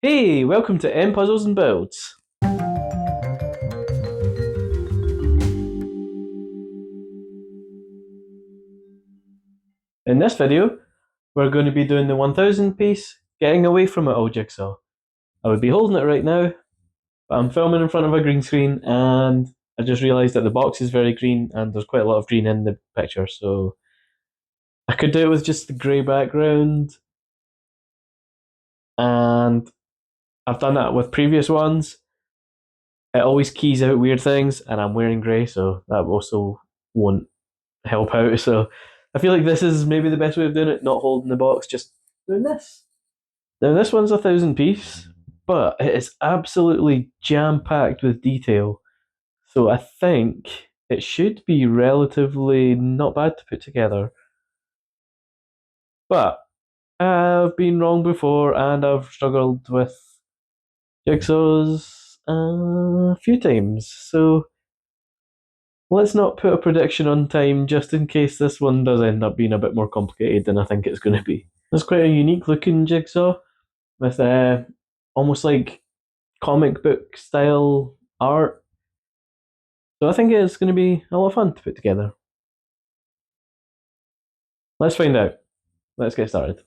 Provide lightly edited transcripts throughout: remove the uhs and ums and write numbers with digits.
Hey, welcome to M Puzzles and Builds. In this video, we're going to be doing the 1000 piece, getting away from it all jigsaw. I would be holding it right now, but I'm filming in front of a green screen and I just realised that the box is very green and there's quite a lot of green in the picture, so I could do it with just the grey background, and I've done that with previous ones. It always keys out weird things, and I'm wearing grey, so that also won't help out. So I feel like this is maybe the best way of doing it, not holding the box, just doing this. Now this one's 1000 piece, but it is absolutely jam packed with detail. So I think it should be relatively not bad to put together. But I've been wrong before and I've struggled with jigsaws a few times. So let's not put a prediction on time just in case this one does end up being a bit more complicated than I think it's going to be. It's quite a unique looking jigsaw with almost like comic book style art. So I think it's going to be a lot of fun to put together. Let's find out. Let's get started.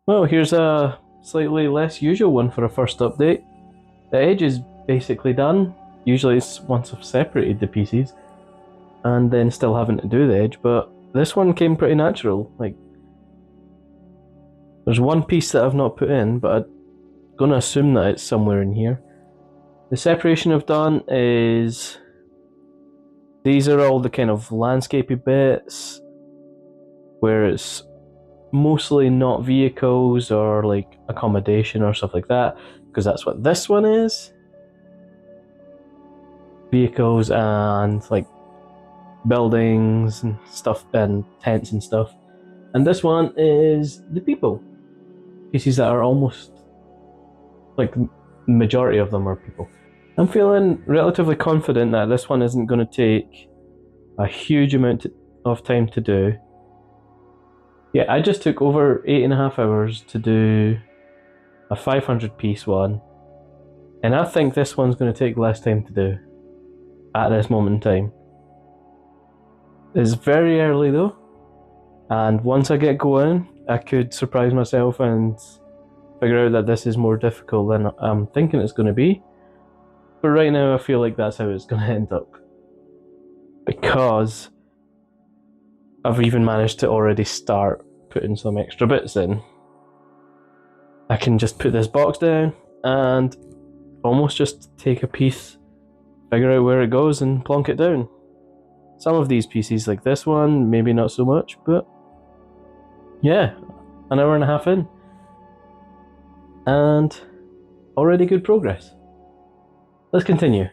Well, here's a slightly less usual one for a first update. The edge is basically done. Usually it's once I've separated the pieces and then still having to do the edge, but this one came pretty natural. Like, there's one piece that I've not put in, but I'm gonna assume that it's somewhere in here. The separation I've done is these are all the kind of landscapey bits where it's mostly not vehicles or like accommodation or stuff like that, because that's what this one is. Vehicles and like buildings and stuff and tents and stuff. And this one is the people. Pieces that are almost like the majority of them are people. I'm feeling relatively confident that this one isn't going to take a huge amount of time to do. Yeah, I just took over 8.5 hours to do a 500 piece one, and I think this one's going to take less time to do at this moment in time. It's very early though, and once I get going, I could surprise myself and figure out that this is more difficult than I'm thinking it's going to be. But right now, I feel like that's how it's going to end up. Because I've even managed to already start putting some extra bits in. I can just put this box down and almost just take a piece, figure out where it goes, and plonk it down. Some of these pieces, like this one, maybe not so much, but yeah, an hour and a half in. And already good progress. Let's continue.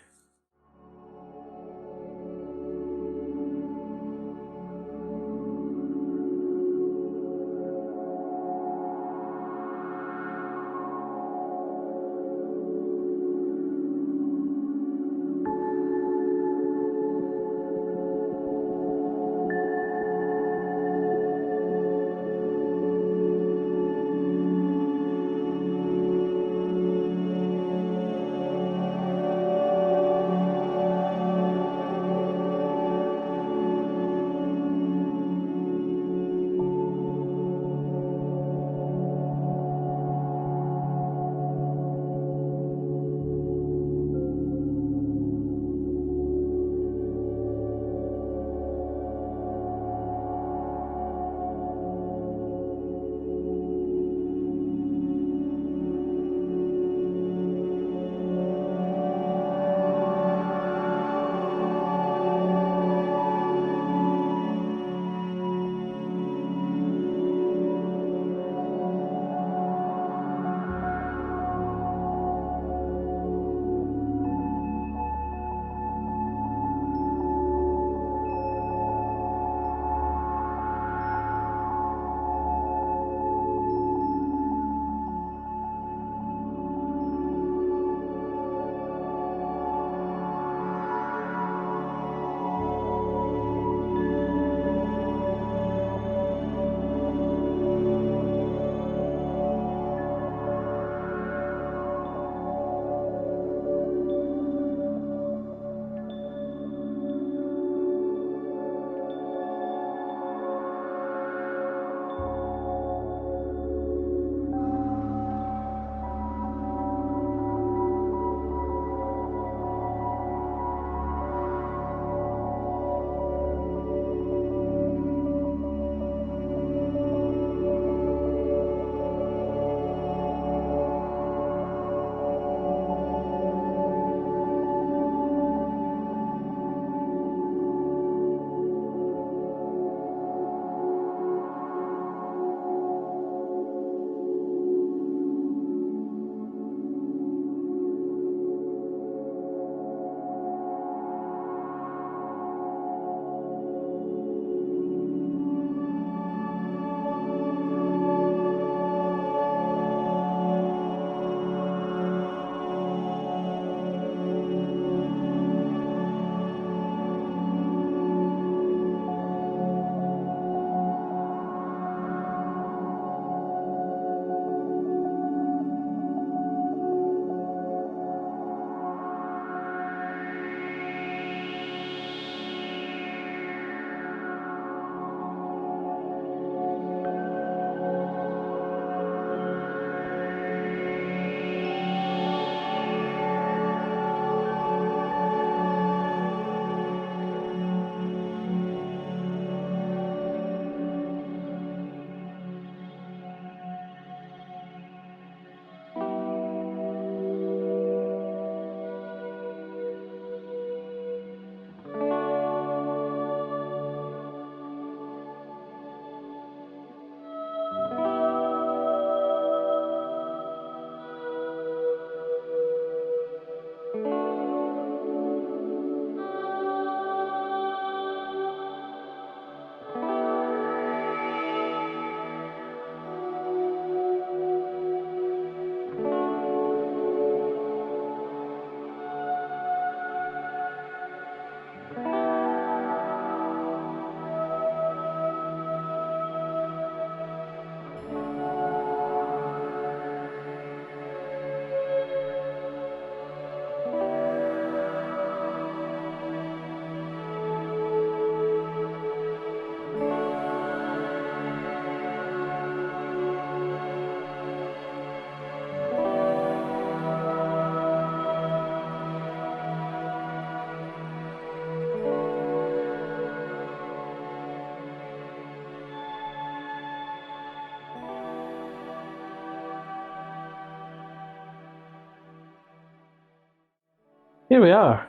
here we are.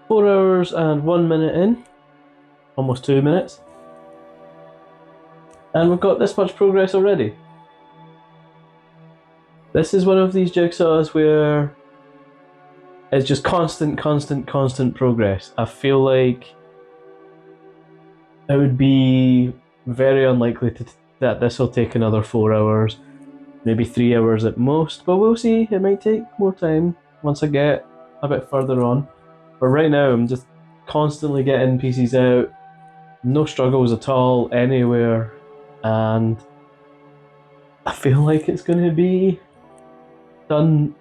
4 hours and 1 minute in, almost 2 minutes. And we've got this much progress already. This is one of these jigsaws where it's just constant progress. I feel like it would be very unlikely that this will take another 4 hours, maybe 3 hours at most, but we'll see. It might take more time once I get a bit further on. But right now, I'm just constantly getting pieces out, no struggles at all anywhere, and I feel like it's going to be done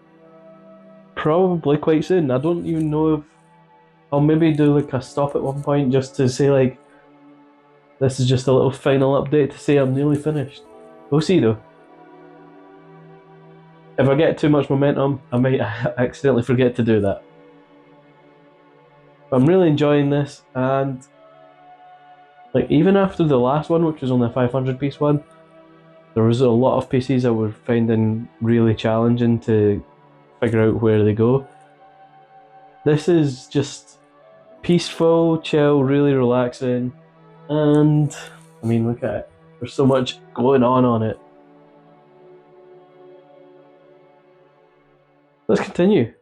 probably quite soon. I don't even know if I'll maybe do like a stop at one point just to say like this is just a little final update to say I'm nearly finished. We'll see though. If I get too much momentum, I might accidentally forget to do that. But I'm really enjoying this, and like even after the last one, which was only a 500 piece one, there was a lot of pieces I was finding really challenging to figure out where they go. This is just peaceful, chill, really relaxing, and I mean, look at it. There's so much going on it. Let's continue.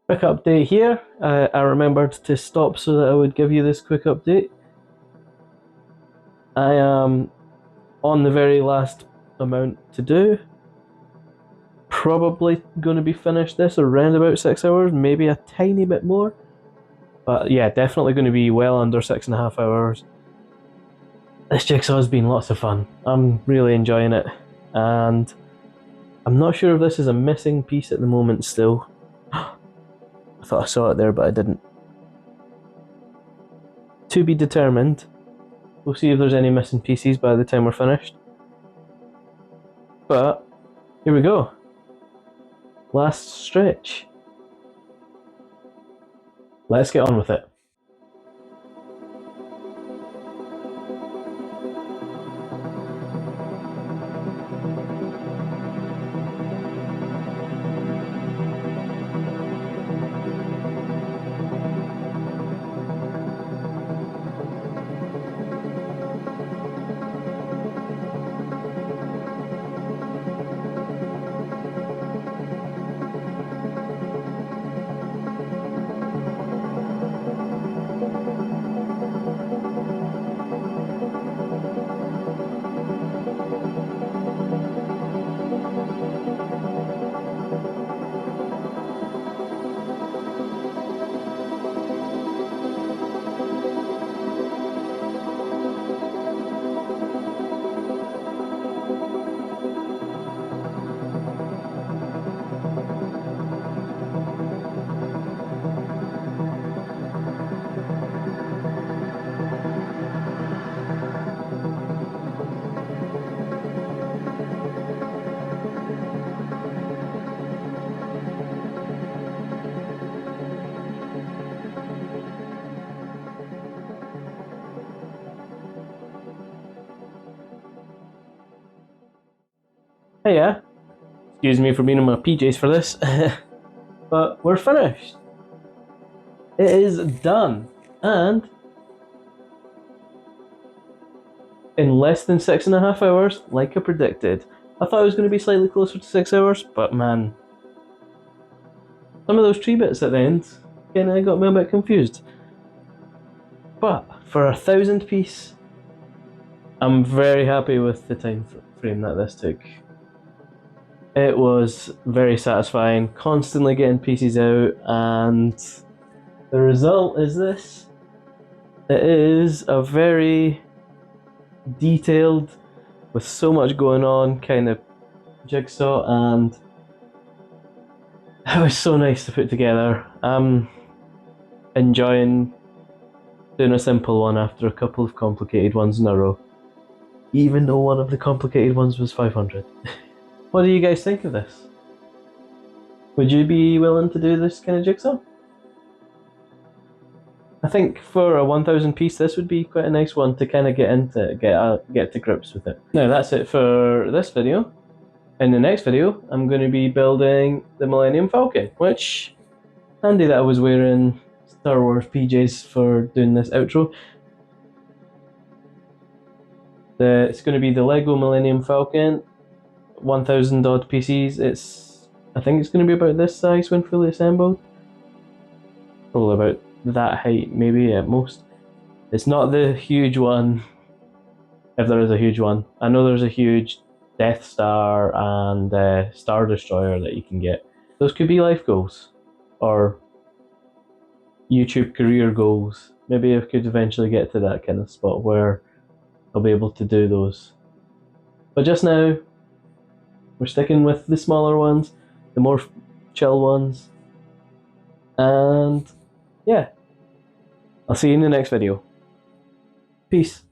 Quick update here. I remembered to stop so that I would give you this quick update. I am on the very last amount to do. Probably going to be finished this around about 6 hours, maybe a tiny bit more. But yeah, definitely going to be well under 6.5 hours. This jigsaw has been lots of fun. I'm really enjoying it. And I'm not sure if this is a missing piece at the moment still. I thought I saw it there, but I didn't. To be determined. We'll see if there's any missing pieces by the time we're finished. But here we go. Last stretch. Let's get on with it. Hey, yeah. Excuse me for being in my PJs for this. But we're finished. It is done. And in less than 6.5 hours, like I predicted. I thought it was going to be slightly closer to 6 hours, but man, some of those tree bits at the end kind of got me a bit confused. But for 1,000 piece, I'm very happy with the time frame that this took. It was very satisfying, constantly getting pieces out, and the result is this. It is a very detailed, with so much going on, kind of jigsaw, and it was so nice to put together. I'm enjoying doing a simple one after a couple of complicated ones in a row, even though one of the complicated ones was 500. What do you guys think of this? Would you be willing to do this kind of jigsaw? I think for a 1,000 piece, this would be quite a nice one to kind of get into, get to grips with it. Now that's it for this video. In the next video, I'm going to be building the Millennium Falcon, which, handy that I was wearing Star Wars PJs for doing this outro. It's going to be the Lego Millennium Falcon, 1,000 odd pieces. I think it's going to be about this size when fully assembled. Probably about that height, maybe at most. It's not the huge one, if there is a huge one. I know there's a huge Death Star and Star Destroyer that you can get. Those could be life goals, or YouTube career goals. Maybe I could eventually get to that kind of spot where I'll be able to do those. But just now, we're sticking with the smaller ones, the more chill ones. And yeah, I'll see you in the next video. Peace.